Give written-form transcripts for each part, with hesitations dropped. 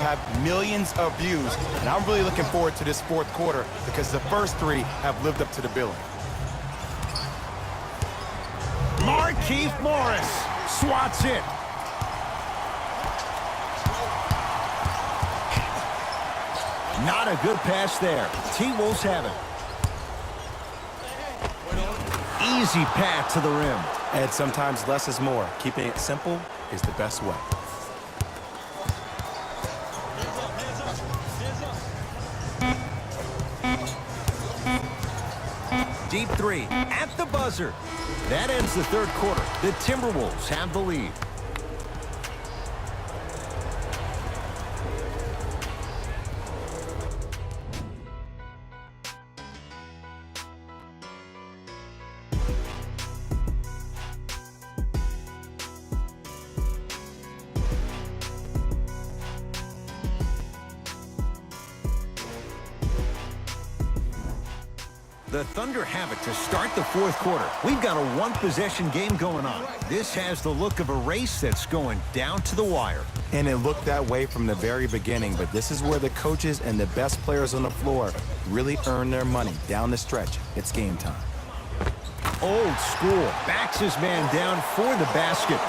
had millions of views, and I'm really looking forward to this fourth quarter because the first three have lived up to the billing. Markieff Morris swats it. Not a good pass there. T-Wolves have it. Easy path to the rim. And sometimes less is more. Keeping it simple is the best way. Deep three at the buzzer. That ends the third quarter. The Timberwolves have the lead. The Thunder have it to start the fourth quarter. We've got a one-possession game going on. This has the look of a race that's going down to the wire. And it looked that way from the very beginning, but this is where the coaches and the best players on the floor really earn their money down the stretch. It's game time. Old school. Backs his man down for the basket.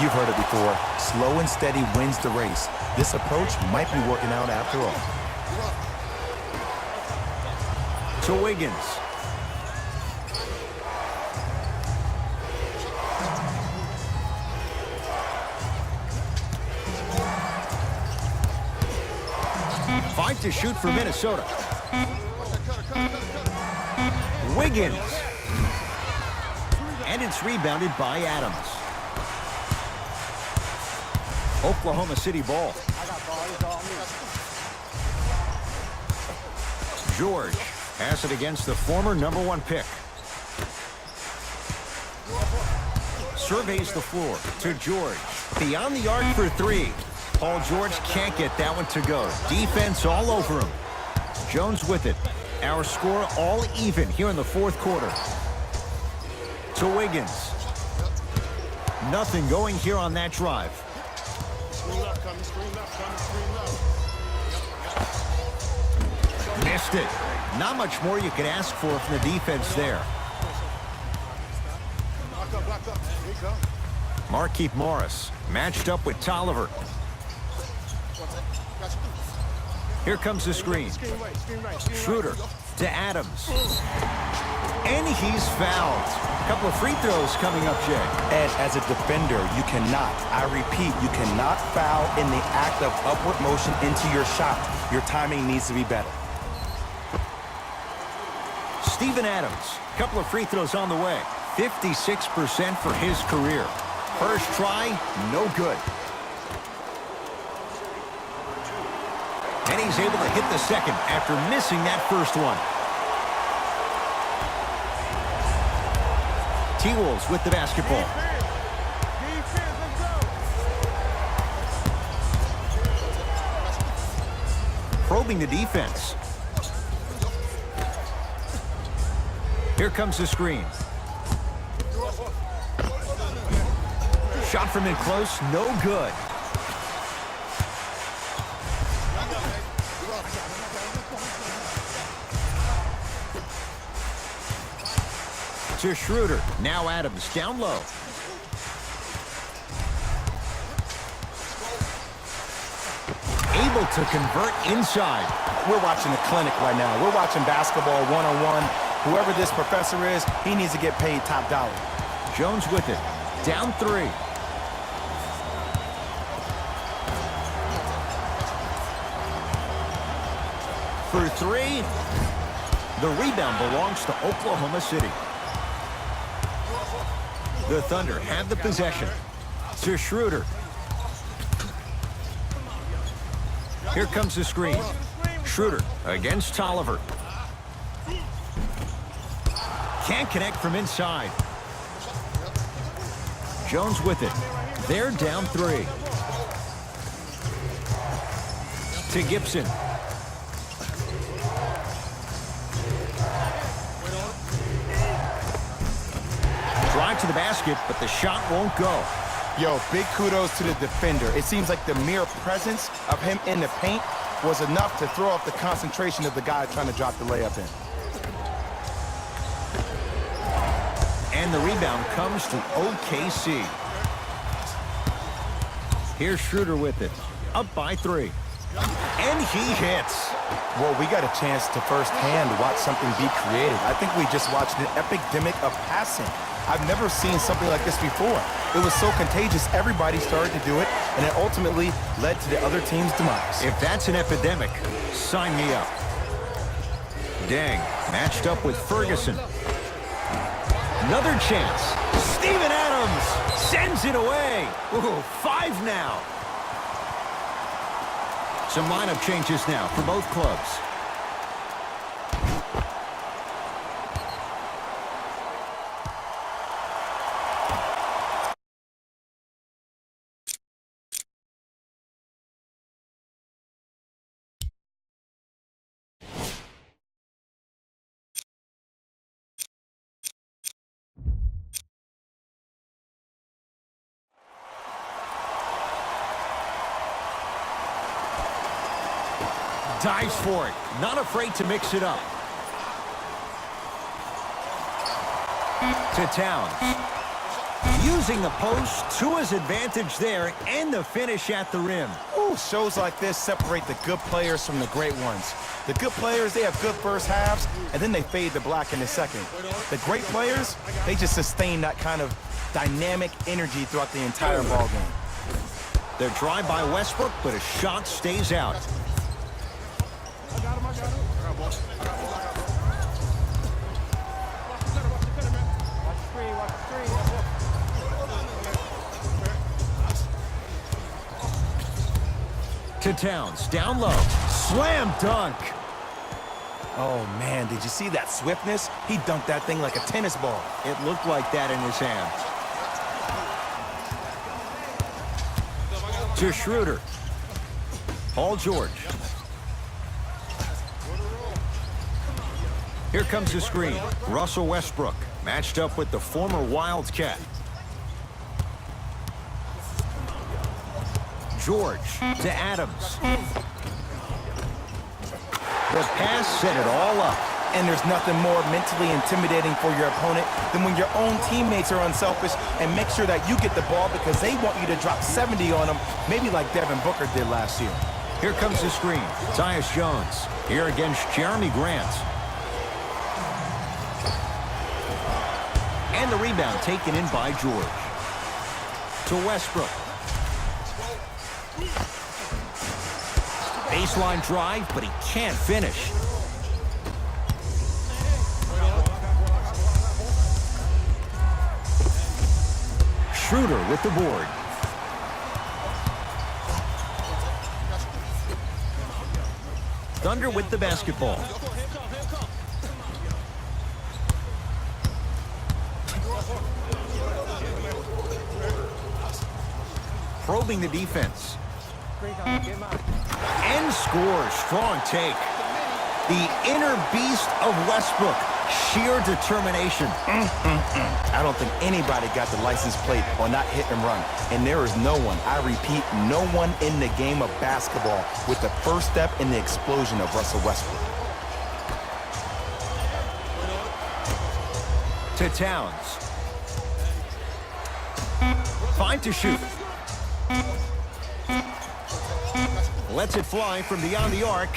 You've heard it before. Slow and steady wins the race. This approach might be working out after all. To Wiggins. Five to shoot for Minnesota. Wiggins. And it's rebounded by Adams. Oklahoma City ball. George. Pass it against the former #1 pick. Surveys the floor to George. Beyond the arc for three. Paul George can't get that one to go. Defense all over him. Jones with it. Our score all even here in the fourth quarter. To Wiggins. Nothing going here on that drive. Missed it. Not much more you can ask for from the defense there. Markieff Morris matched up with Tolliver. Here comes the screen. Schroeder to Adams. And he's fouled. A couple of free throws coming up, Jay. And as a defender, you cannot, I repeat, you cannot foul in the act of upward motion into your shot. Your timing needs to be better. Steven Adams, a couple of free throws on the way. 56% for his career. First try, no good. And he's able to hit the second after missing that first one. T-Wolves with the basketball. Probing the defense. Here comes the screen. Shot from in close, no good. To Schroeder. Now Adams down low. Able to convert inside. We're watching a clinic right now. We're watching basketball one-on-one. Whoever this professor is, he needs to get paid top dollar. Jones with it. Down three. For three. The rebound belongs to Oklahoma City. The Thunder have the possession. To Schroeder. Here comes the screen. Schroeder against Tolliver. Can't connect from inside. Jones with it. They're down three. To Gibson. Drive to the basket, but the shot won't go. Yo, big kudos to the defender. It seems like the mere presence of him in the paint was enough to throw off the concentration of the guy trying to drop the layup in. And the rebound comes to OKC. Here's Schroeder with it. Up by 3. And he hits. Well, we got a chance to firsthand watch something be created. I think we just watched an epidemic of passing. I've never seen something like this before. It was so contagious, everybody started to do it, and it ultimately led to the other team's demise. If that's an epidemic, sign me up. Deng matched up with Ferguson. Another chance. Steven Adams sends it away. Ooh, 5 now. Some lineup changes now for both clubs. Dives for it. Not afraid to mix it up. To Towns. Using the post to his advantage there and the finish at the rim. Ooh, shows like this separate the good players from the great ones. The good players, they have good first halves, and then they fade to black in the second. The great players, they just sustain that kind of dynamic energy throughout the entire ball game. They're drive by Westbrook, but a shot stays out. To Towns, down low, slam dunk. Oh man, did you see that swiftness? He dunked that thing like a tennis ball. It looked like that in his hand. To Schroeder. Paul George. Here comes the screen. Russell Westbrook matched up with the former Wildcat. George to Adams. The pass set it all up. And there's nothing more mentally intimidating for your opponent than when your own teammates are unselfish and make sure that you get the ball because they want you to drop 70 on them, maybe like Devin Booker did last year. Here comes the screen. Tyus Jones here against Jeremy Grant. And the rebound taken in by George. To Westbrook. Baseline drive, but he can't finish. Schroeder with the board. Thunder with the basketball. Probing the defense. And scores. Strong take. The inner beast of Westbrook. Sheer determination. I don't think anybody got the license plate on that hit and run. And there is no one, I repeat, no one in the game of basketball with the first step in the explosion of Russell Westbrook. To Towns. 5 to shoot. Lets it fly from beyond the arc.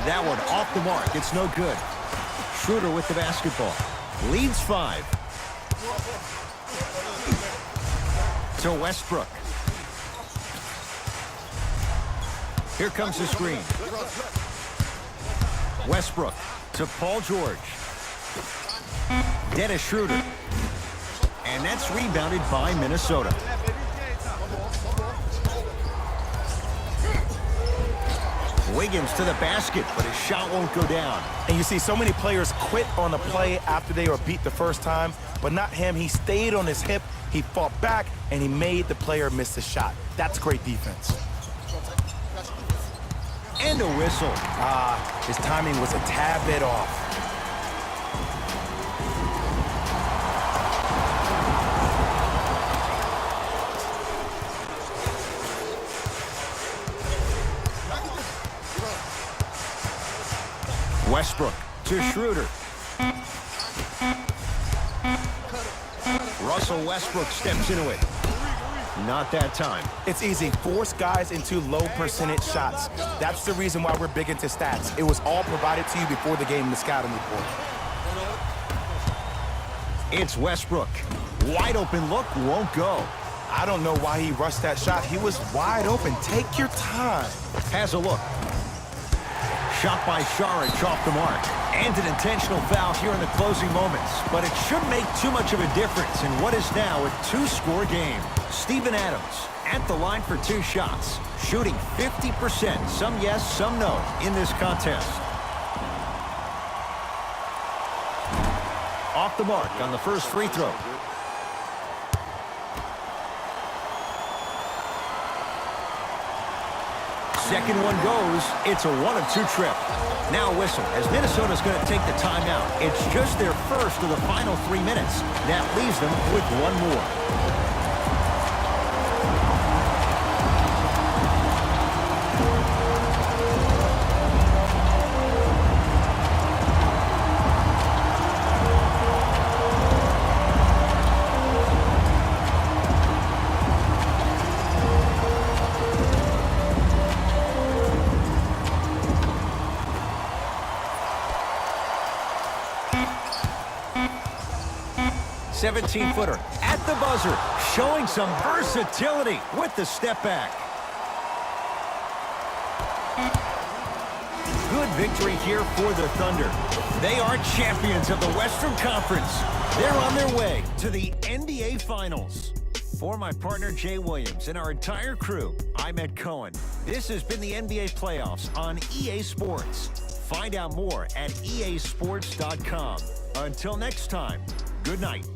That one off the mark. It's no good. Schroeder with the basketball. Leads 5. To Westbrook. Here comes the screen. Westbrook to Paul George. Dennis Schroeder. And that's rebounded by Minnesota. Wiggins to the basket, but his shot won't go down. And you see so many players quit on a play after they were beat the first time, but not him. He stayed on his hip, he fought back, and he made the player miss the shot. That's great defense. And a whistle. His timing was a tad bit off. Westbrook to Schroeder. Russell Westbrook steps into it. Not that time. It's easy. Force guys into low percentage shots. That's the reason why we're big into stats. It was all provided to you before the game in the scouting report. It's Westbrook. Wide open look, won't go. I don't know why he rushed that shot. He was wide open. Take your time. Has a look. Shot by Saric off the mark. And an intentional foul here in the closing moments. But it shouldn't make too much of a difference in what is now a two-score game. Steven Adams at the line for 2 shots. Shooting 50%. Some yes, some no in this contest. Off the mark on the first free throw. Second one goes. It's a 1-of-2 trip. Now whistle as Minnesota's going to take the timeout. It's just their first of the final 3 minutes. That leaves them with 1 more. Footer at the buzzer, showing some versatility with the step back. Good victory here for the Thunder. They are champions of the Western Conference. They're on their way to the NBA Finals. For my partner Jay Williams and our entire crew, I'm Ed Cohen. This has been the NBA Playoffs on EA Sports. Find out more at easports.com. Until next time, good night.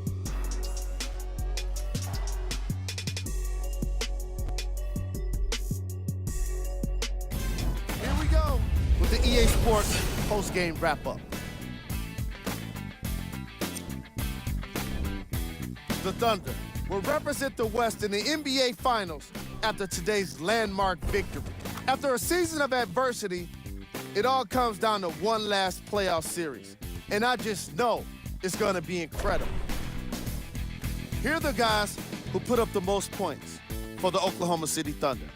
With the EA Sports post-game wrap-up. The Thunder will represent the West in the NBA Finals after today's landmark victory. After a season of adversity, it all comes down to one last playoff series. And I just know it's going to be incredible. Here are the guys who put up the most points for the Oklahoma City Thunder.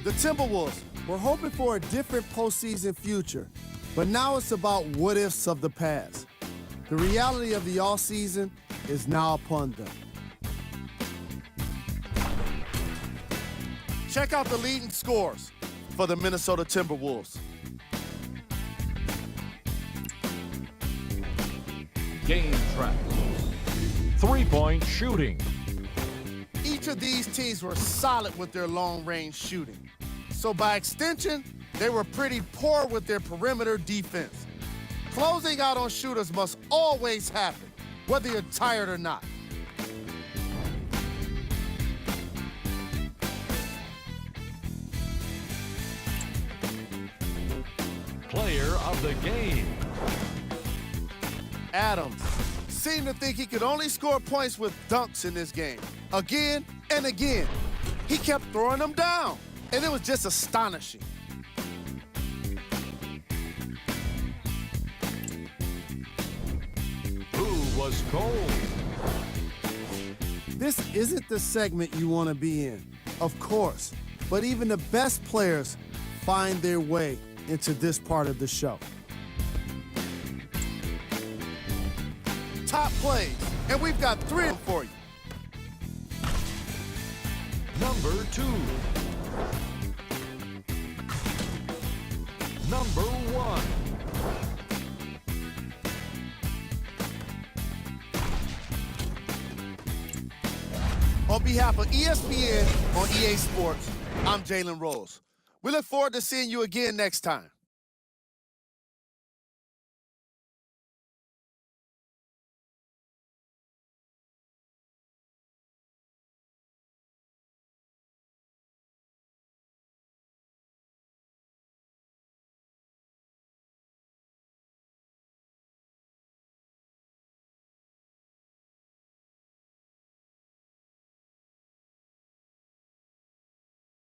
The Timberwolves were hoping for a different postseason future, but now it's about what-ifs of the past. The reality of the offseason is now upon them. Check out the leading scores for the Minnesota Timberwolves. Game track. 3-point shooting. Each of these teams were solid with their long-range shooting. So by extension, they were pretty poor with their perimeter defense. Closing out on shooters must always happen, whether you're tired or not. Player of the game. Adams seemed to think he could only score points with dunks in this game. Again and again. He kept throwing them down, and it was just astonishing. Who was cold? This isn't the segment you want to be in, of course, but even the best players find their way into this part of the show. Top plays, and we've got 3 for you. Number 2. Number 1. On behalf of ESPN on EA Sports, I'm Jalen Rose. We look forward to seeing you again next time.